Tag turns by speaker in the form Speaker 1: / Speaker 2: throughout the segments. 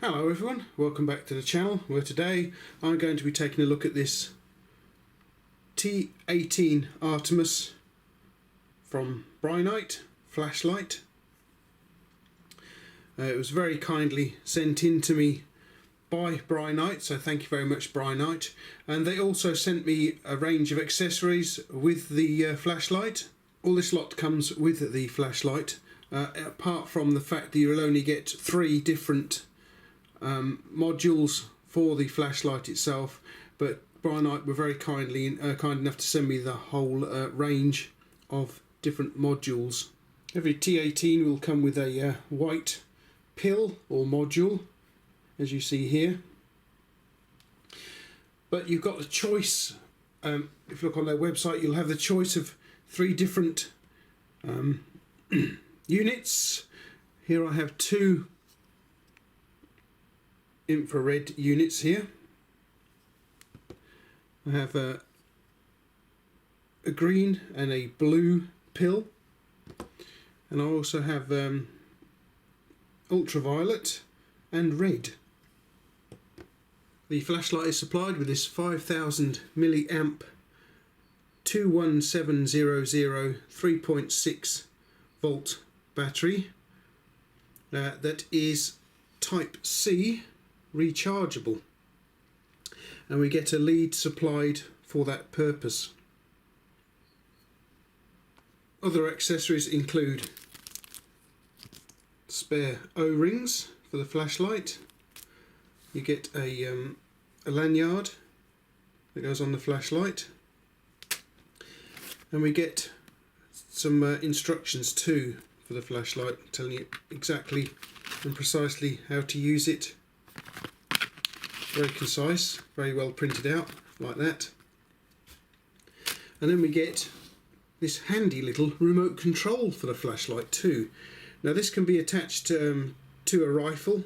Speaker 1: Hello everyone, welcome back to the channel, where today I'm going to be taking a look at this T18 Artemis from Brinyte flashlight. It was very kindly sent in to me by Brinyte, so thank you very much Brinyte. And they also sent me a range of accessories with the flashlight. All this lot comes with the flashlight, apart from the fact that you'll only get 3 different modules for the flashlight itself, but Brinyte were very kind enough to send me the whole range of different modules. Every T18 will come with a white pill or module, as you see here, but you've got the choice. If you look on their website, you'll have the choice of 3 different units. Here I have 2 infrared units here. I have a green and a blue pill, and I also have ultraviolet and red. The flashlight is supplied with this 5000 milliamp 21700 3.6 volt battery that is type C rechargeable, and we get a lead supplied for that purpose. Other accessories include spare O-rings for the flashlight. You get a lanyard that goes on the flashlight, and we get some instructions too for the flashlight, telling you exactly and precisely how to use it. Very concise, very well printed out like that. And then we get this handy little remote control for the flashlight too. Now this can be attached to a rifle,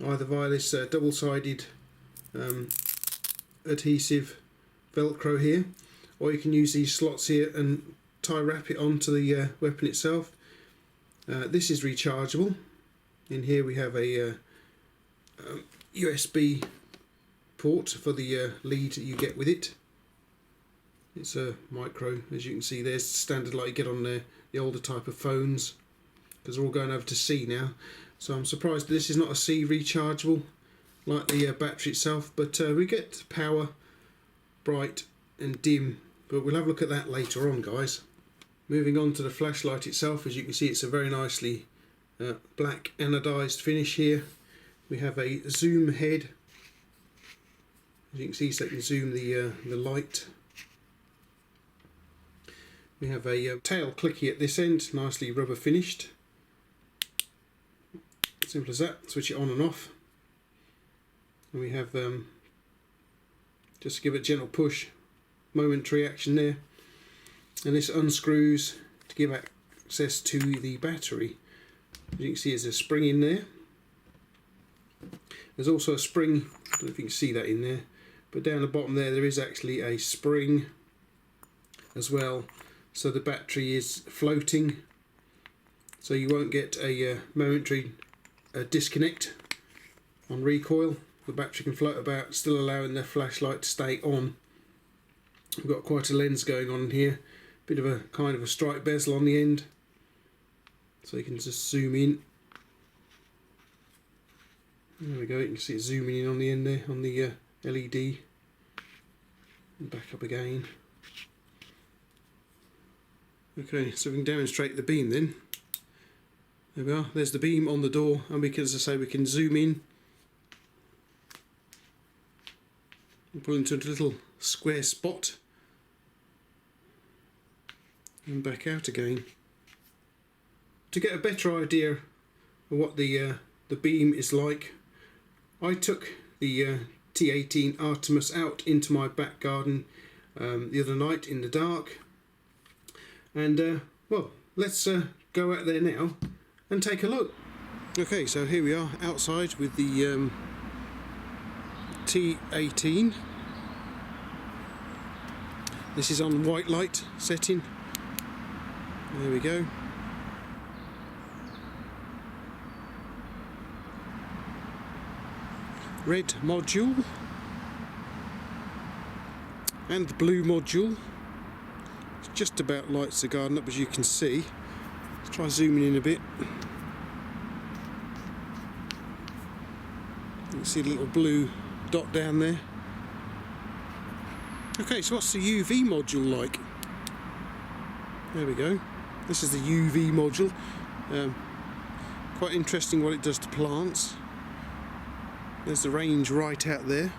Speaker 1: either via this double-sided adhesive velcro here, or you can use these slots here and wrap it onto the weapon itself. This is rechargeable. In here we have a USB port for the lead that you get with it. It's a micro, as you can see. There's standard like you get on the older type of phones, because they're all going over to C now. So I'm surprised this is not a C rechargeable like the battery itself, but we get power, bright and dim, but we'll have a look at that later on, guys. Moving on to the flashlight itself, as you can see, it's a very nicely black anodized finish here. We have a zoom head, as you can see, so you can zoom the light. We have a tail clicky at this end, nicely rubber finished. Simple as that. Switch it on and off. And we have, just to give it a gentle push, momentary action there. And this unscrews to give access to the battery. As you can see, there's a spring in there. There's also a spring, I don't know if you can see that in there, but down the bottom there is actually a spring as well, so the battery is floating, so you won't get a momentary disconnect on recoil. The battery can float about, still allowing the flashlight to stay on. We've got quite a lens going on here, bit of a kind of a stripe bezel on the end, so you can just zoom in. There we go, you can see it zooming in on the end there, on the LED. And back up again. Okay, so we can demonstrate the beam then. There we are, there's the beam on the door, and we can, as I say, we can zoom in and pull into a little square spot and back out again. To get a better idea of what the beam is like, I took the T18 Artemis out into my back garden the other night in the dark, and well, let's go out there now and take a look. Okay, so here we are outside with the T18. This is on white light setting. There we go. red module and the blue module. It just about lights the garden up, as you can see. Let's try zooming in a bit. You can see the little blue dot down there. Okay, so what's the UV module like? There we go. This is the UV module. Quite interesting what it does to plants. There's the range right out there.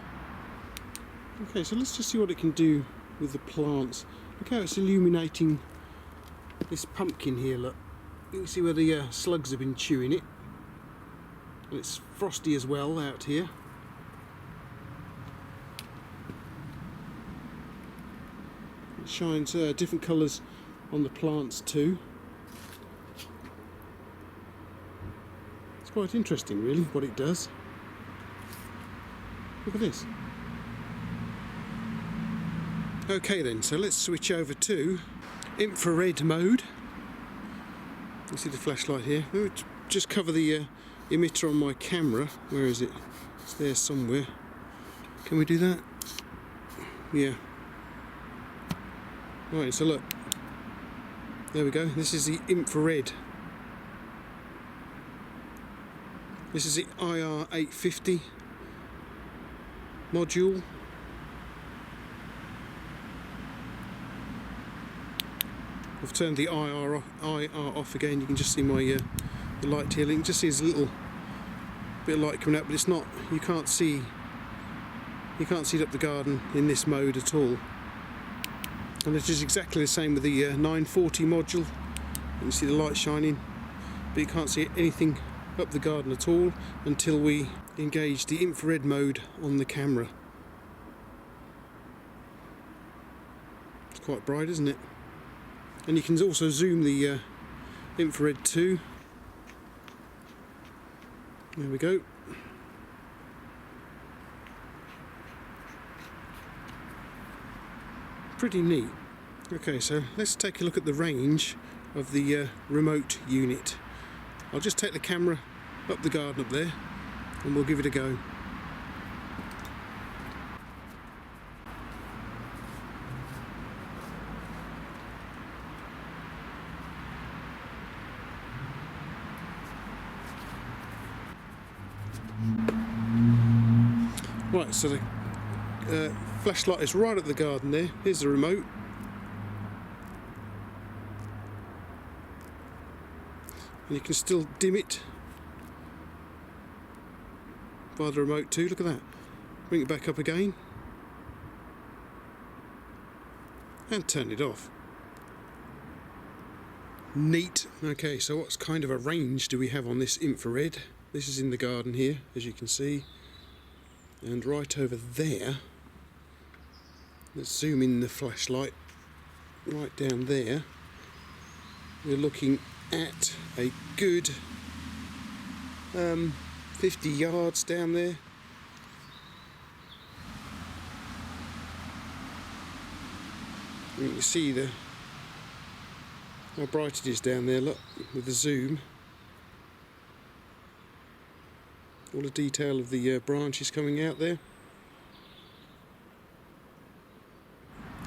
Speaker 1: Okay, so let's just see what it can do with the plants. Look how it's illuminating this pumpkin here, look. You can see where the slugs have been chewing it. And it's frosty as well out here. It shines different colours on the plants too. It's quite interesting really what it does. Look at this. Okay then, so let's switch over to infrared mode. You see the flashlight here. Let me just cover the emitter on my camera. Where is it? It's there somewhere. Can we do that? Yeah. Right, so look. There we go. This is the infrared. This is the IR850 module. I've turned the IR off again. You can just see my the light here. You can just see there's a little bit of light coming out, but it's not. You can't see it up the garden in this mode at all. And it is exactly the same with the 940 module. You can see the light shining, but you can't see anything up the garden at all until we engage the infrared mode on the camera. It's quite bright, isn't it? And you can also zoom the infrared too. There we go. Pretty neat. Okay, so let's take a look at the range of the remote unit. I'll just take the camera up the garden up there and we'll give it a go. Right, so the flashlight is right at the garden there. Here's the remote. And you can still dim it via the remote too. Look at that. Bring it back up again. And turn it off. Neat. Okay, so what kind of a range do we have on this infrared? This is in the garden here, as you can see. And right over there, let's zoom in the flashlight right down there. We're looking at a good 50 yards down there. You can see how bright it is down there, look, with the zoom. All the detail of the branches coming out there.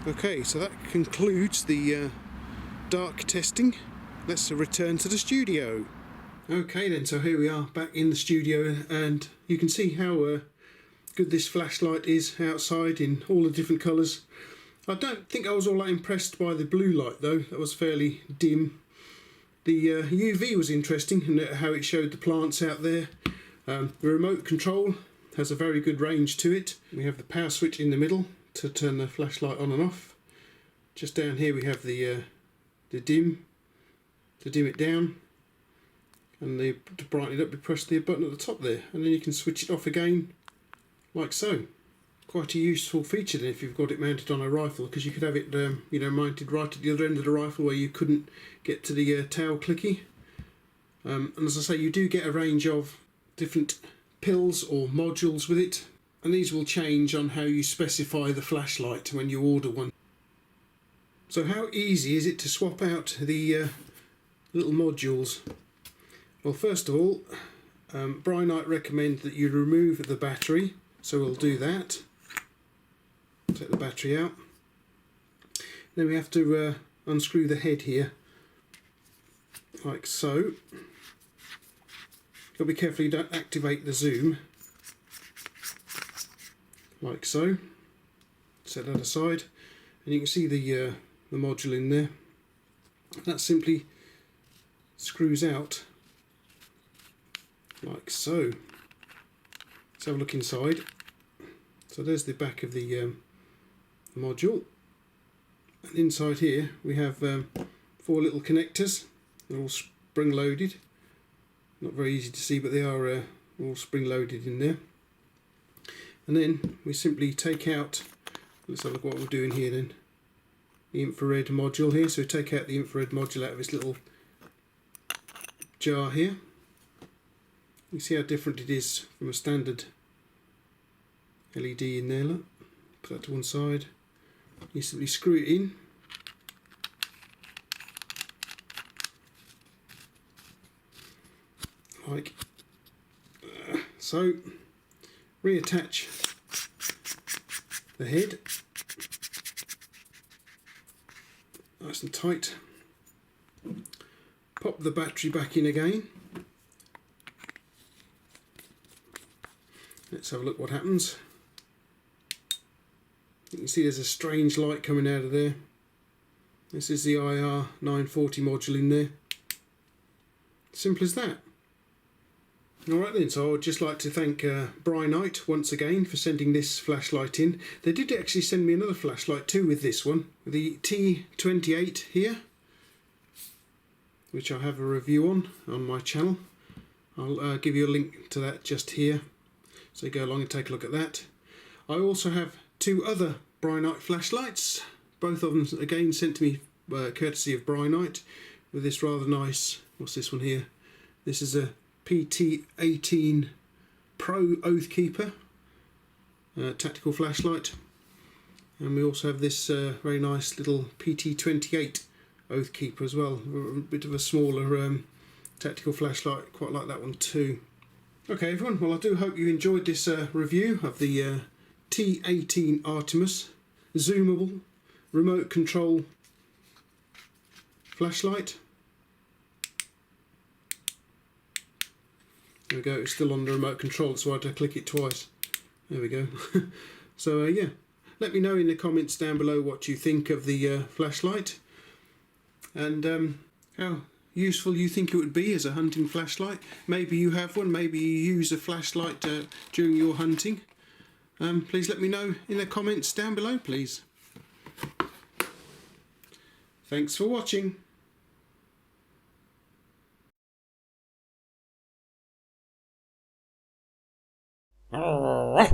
Speaker 1: Okay, so that concludes the dark testing. Let's return to the studio. Okay then, so here we are back in the studio, and you can see how good this flashlight is outside in all the different colours. I don't think I was all that impressed by the blue light though. That was fairly dim. The UV was interesting and how it showed the plants out there. The remote control has a very good range to it. We have the power switch in the middle to turn the flashlight on and off. Just down here we have the dim to dim it down, and to brighten it up we press the button at the top there, and then you can switch it off again like so. Quite a useful feature then if you've got it mounted on a rifle, because you could have it you know, mounted right at the other end of the rifle where you couldn't get to the tail clicky. And as I say, you do get a range of different pills or modules with it, and these will change on how you specify the flashlight when you order one. So how easy is it to swap out the little modules? Well, first of all, Brinyte recommend that you remove the battery, so we'll do that. Take the battery out. Then we have to unscrew the head here, like so. Got to be careful you don't activate the zoom, like so. Set that aside, and you can see the module in there. That simply screws out like so. Let's have a look inside. So there's the back of the module, and inside here we have 4 little connectors. They're all spring loaded. Not very easy to see, but they are all spring loaded in there. And then we simply take out, let's have a look what we're doing here then, the infrared module here. So we take out the infrared module out of this little jar here. You see how different it is from a standard LED in there. Look. Put that to one side. You simply screw it in. Like so. Reattach the head nice and tight. Pop the battery back in again. Let's have a look what happens. You can see there's a strange light coming out of there. This is the IR940 module in there. Simple as that. Alright then, so I would just like to thank Brinyte once again for sending this flashlight in. They did actually send me another flashlight too with this one, with the T18 here, which I have a review on my channel. I'll give you a link to that just here, so go along and take a look at that. I also have 2 other Brinyte flashlights, both of them again sent to me courtesy of Brinyte, with this rather nice, what's this one here? This is a PT18 Pro Oathkeeper tactical flashlight, and we also have this very nice little PT28 Oathkeeper as well, a bit of a smaller tactical flashlight, quite like that one too. Okay everyone, well I do hope you enjoyed this review of the T18 Artemis zoomable remote control flashlight. There we go, it's still on the remote control, so I had to click it twice. There we go. So yeah, let me know in the comments down below what you think of the flashlight, and how useful you think it would be as a hunting flashlight. Maybe you have one, maybe you use a flashlight during your hunting. Please let me know in the comments down below, please. Thanks for watching.
Speaker 2: Oh,